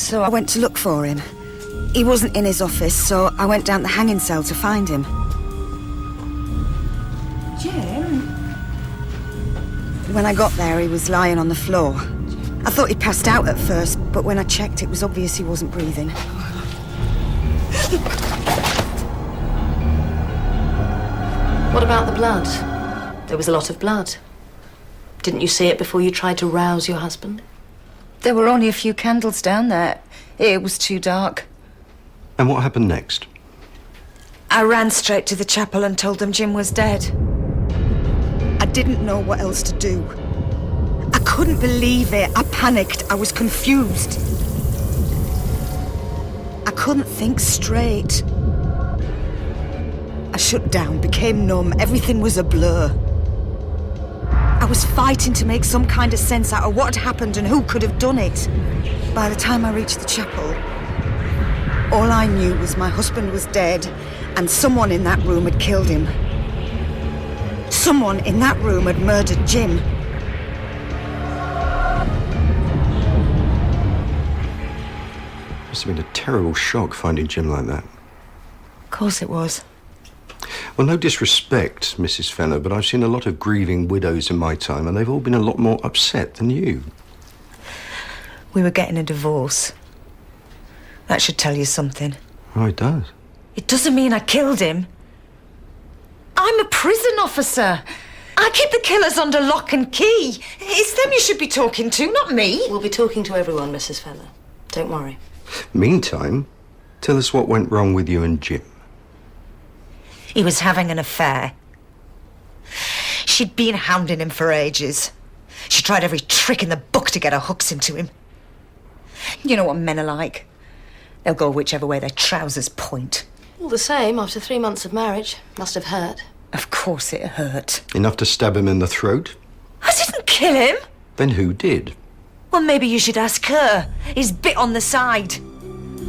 So I went to look for him. He wasn't in his office, so I went down the hanging cell to find him. Jim? When I got there, he was lying on the floor. I thought he'd passed out at first, but when I checked, it was obvious he wasn't breathing. What about the blood? There was a lot of blood. Didn't you see it before you tried to rouse your husband? There were only a few candles down there. It was too dark. And what happened next? I ran straight to the chapel and told them Jim was dead. I didn't know what else to do. I couldn't believe it. I panicked. I was confused. I couldn't think straight. I shut down, became numb. Everything was a blur. I was fighting to make some kind of sense out of what had happened and who could have done it. By the time I reached the chapel, all I knew was my husband was dead and someone in that room had killed him. Someone in that room had murdered Jim. Must have been a terrible shock finding Jim like that. Of course it was. Well, no disrespect, Mrs. Fenner, but I've seen a lot of grieving widows in my time, and they've all been a lot more upset than you. We were getting a divorce. That should tell you something. Oh, it does. It doesn't mean I killed him. I'm a prison officer. I keep the killers under lock and key. It's them you should be talking to, not me. We'll be talking to everyone, Mrs. Feller. Don't worry. Meantime, tell us what went wrong with you and Jim. He was having an affair. She'd been hounding him for ages. She tried every trick in the book to get her hooks into him. You know what men are like. They'll go whichever way their trousers point. All the same, after 3 months of marriage, must have hurt. Of course it hurt. Enough to stab him in the throat? I didn't kill him. Then who did? Well, maybe you should ask her. He's bit on the side.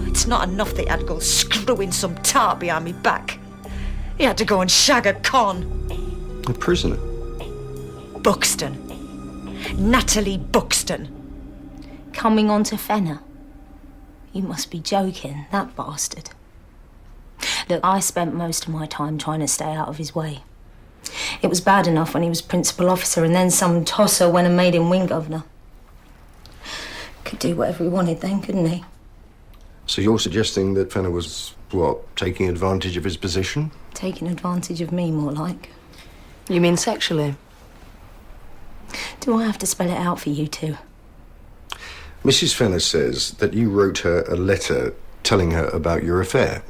It's not enough that he had to go screwing some tart behind me back. He had to go and shag a con. A prisoner? Buxton. Natalie Buxton. Coming on to Fenner? You must be joking, that bastard. Look, I spent most of my time trying to stay out of his way. It was bad enough when he was principal officer and then some tosser went and made him wing governor. Could do whatever he wanted then, couldn't he? So you're suggesting that Fenner was, what, taking advantage of his position? Taking advantage of me, more like. You mean sexually? Do I have to spell it out for you two? Mrs. Fenner says that you wrote her a letter telling her about your affair.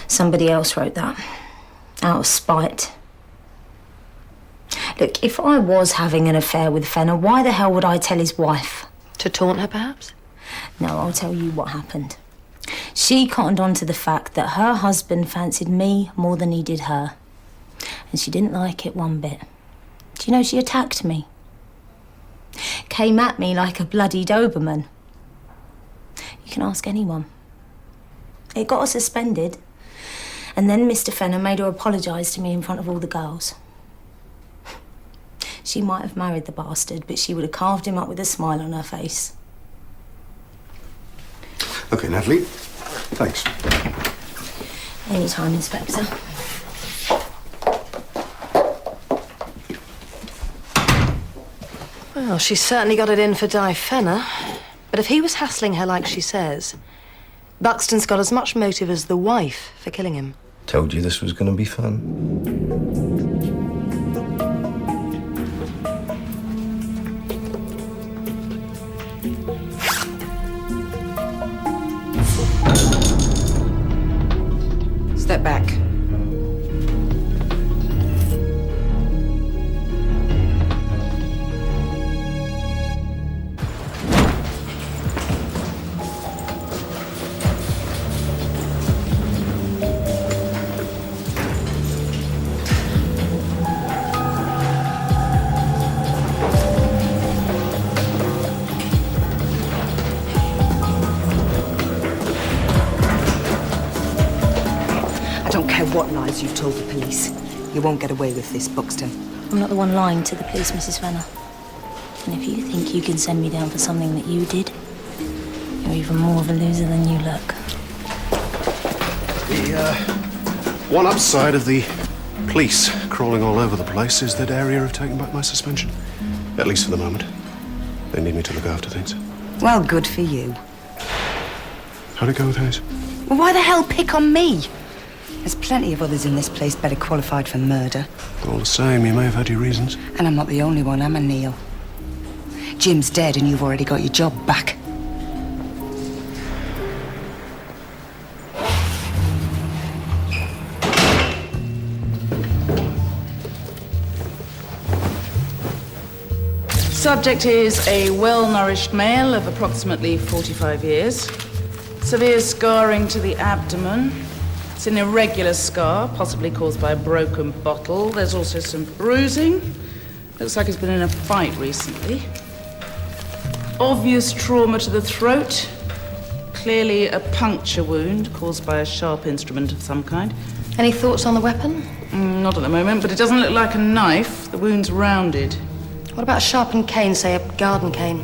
Somebody else wrote that. Out of spite. Look, if I was having an affair with Fenner, why the hell would I tell his wife? To taunt her, perhaps? No, I'll tell you what happened. She cottoned on to the fact that her husband fancied me more than he did her. And she didn't like it one bit. Do you know she attacked me? Came at me like a bloody Doberman. You can ask anyone. It got her suspended. And then Mr. Fenner made her apologise to me in front of all the girls. She might have married the bastard, but she would have carved him up with a smile on her face. OK, Natalie. Thanks. Anytime, Inspector. Well, she's certainly got it in for Di Fenner. But if he was hassling her like she says, Buxton's got as much motive as the wife for killing him. Told you this was going to be fun. Step back. What lies you've told the police. You won't get away with this, Buxton. I'm not the one lying to the police, Mrs. Fenner. And if you think you can send me down for something that you did, you're even more of a loser than you look. The one upside of the police crawling all over the place is that area of taking back my suspension. At least for the moment. They need me to look after things. Well, good for you. How'd it go with Hayes? Well, why the hell pick on me? There's plenty of others in this place better qualified for murder. All the same, you may have had your reasons. And I'm not the only one, am I, Neil? Jim's dead and you've already got your job back. Subject is a well-nourished male of approximately 45 years. Severe scarring to the abdomen. It's an irregular scar, possibly caused by a broken bottle. There's also some bruising. Looks like he's been in a fight recently. Obvious trauma to the throat. Clearly a puncture wound caused by a sharp instrument of some kind. Any thoughts on the weapon? Not at the moment, but it doesn't look like a knife. The wound's rounded. What about a sharpened cane, say a garden cane?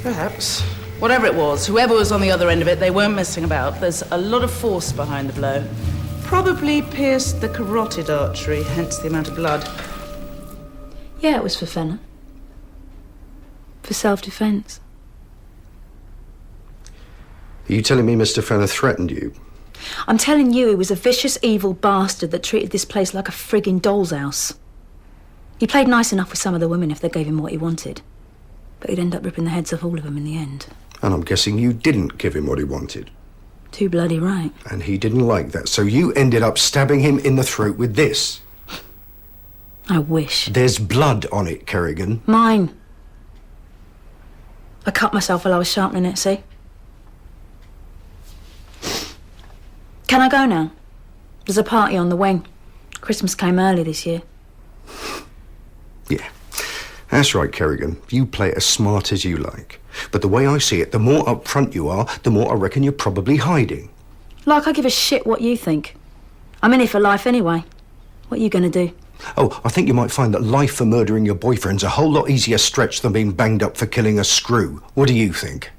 Perhaps. Whatever it was, whoever was on the other end of it, they weren't messing about. There's a lot of force behind the blow. Probably pierced the carotid artery, hence the amount of blood. Yeah, it was for Fenner. For self-defense. Are you telling me Mr. Fenner threatened you? I'm telling you, he was a vicious, evil bastard that treated this place like a frigging doll's house. He played nice enough with some of the women if they gave him what he wanted. But he'd end up ripping the heads off all of them in the end. And I'm guessing you didn't give him what he wanted. Too bloody right. And he didn't like that, so you ended up stabbing him in the throat with this. I wish. There's blood on it, Kerrigan. Mine. I cut myself while I was sharpening it, see? Can I go now? There's a party on the wing. Christmas came early this year. Yeah, that's right, Kerrigan. You play it as smart as you like. But the way I see it, the more upfront you are, the more I reckon you're probably hiding. Like I give a shit what you think. I'm in it for life anyway. What are you gonna do? Oh, I think you might find that life for murdering your boyfriend's a whole lot easier stretch than being banged up for killing a screw. What do you think?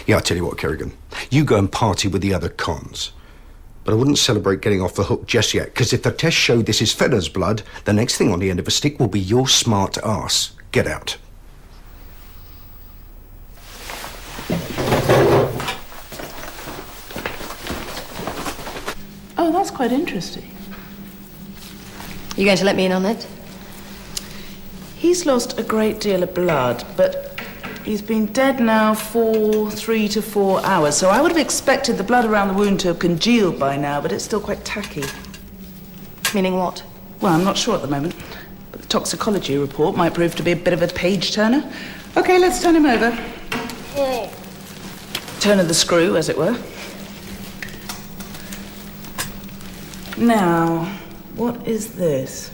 Yeah, I'll tell you what, Kerrigan. You go and party with the other cons. But I wouldn't celebrate getting off the hook just yet, because if the test showed this is Fenner's blood, the next thing on the end of a stick will be your smart ass. Get out. Oh, that's quite interesting. You going to let me in on it? He's lost a great deal of blood, but he's been dead now for 3 to 4 hours, so I would have expected the blood around the wound to have congealed by now, but it's still quite tacky. Meaning what? Well, I'm not sure at the moment, but the toxicology report might prove to be a bit of a page-turner. OK, let's turn him over. Turn of the screw, as it were. Now, what is this?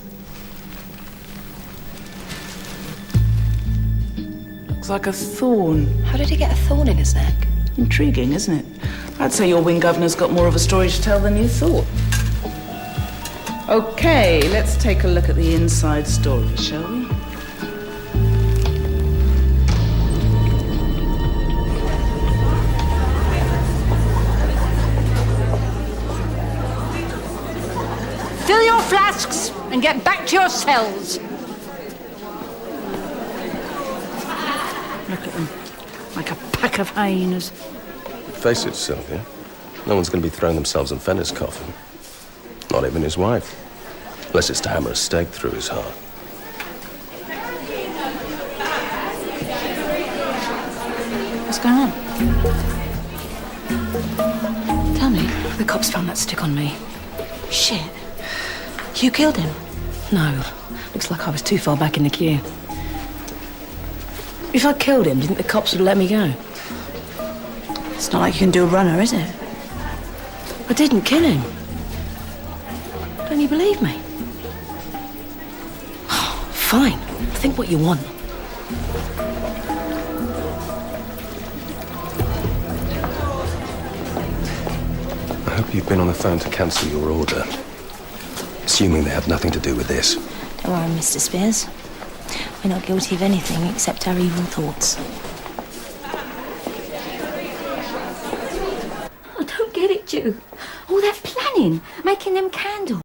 Looks like a thorn. How did he get a thorn in his neck? Intriguing, isn't it? I'd say your wing governor's got more of a story to tell than you thought. OK, let's take a look at the inside story, shall we? Fill your flasks and get back to your cells. Look at them, like a pack of hyenas. Face it, Sylvia. No one's going to be throwing themselves in Fenner's coffin. Not even his wife. Unless it's to hammer a stake through his heart. What's going on? Tell me. The cops found that stick on me. Shit. You killed him? No. Looks like I was too far back in the queue. If I killed him, do you think the cops would let me go? It's not like you can do a runner, is it? I didn't kill him. Don't you believe me? Fine. Think what you want. I hope you've been on the phone to cancel your order. Assuming they had nothing to do with this. Don't worry, Mr. Spears. We're not guilty of anything except our evil thoughts. get it, Ju. All that planning, making them candles.